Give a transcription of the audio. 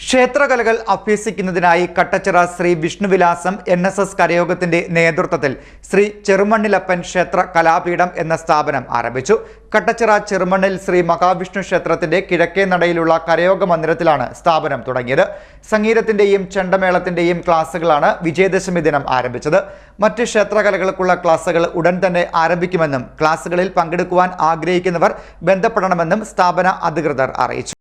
ക്ഷേത്രകലകൾ അഭ്യസിക്കുന്നതിനായി Kattachira Shri വിഷ്ണുവിലാസം NSS കരയോഗത്തിന്റെ നേതൃത്വത്തിൽ ശ്രീ ചെറുമണ്ണിലപ്പൻ ക്ഷേത്ര കലാപീഠം എന്ന സ്ഥാപനം ആരംഭിച്ചു. കട്ടച്ചിറ ചെറുമണ്ണിൽ ശ്രീ മഹാവിഷ്ണു ക്ഷേത്രത്തിന്റെ കിഴക്കേ നടയിലുള്ള കരയോഗ മന്ദിരത്തിലാണ് സ്ഥാപനം തുടങ്ങിയത്. സംഗീതത്തിന്റെയും ചെണ്ടമേളത്തിന്റെയും ക്ലാസുകളാണ് വിജയദശമി ദിനം ആരംഭിച്ചത്. മറ്റ് ക്ഷേത്രകലകൾക്കുള്ള ക്ലാസുകൾ ഉടൻ തന്നെ ആരംഭിക്കുമെന്നും ക്ലാസുകളിൽ പങ്കെടുക്കുവാൻ ആഗ്രഹിക്കുന്നവർ ബന്ധപ്പെടണമെന്നും സ്ഥാപന അധികൃതർ അറിയിച്ചു.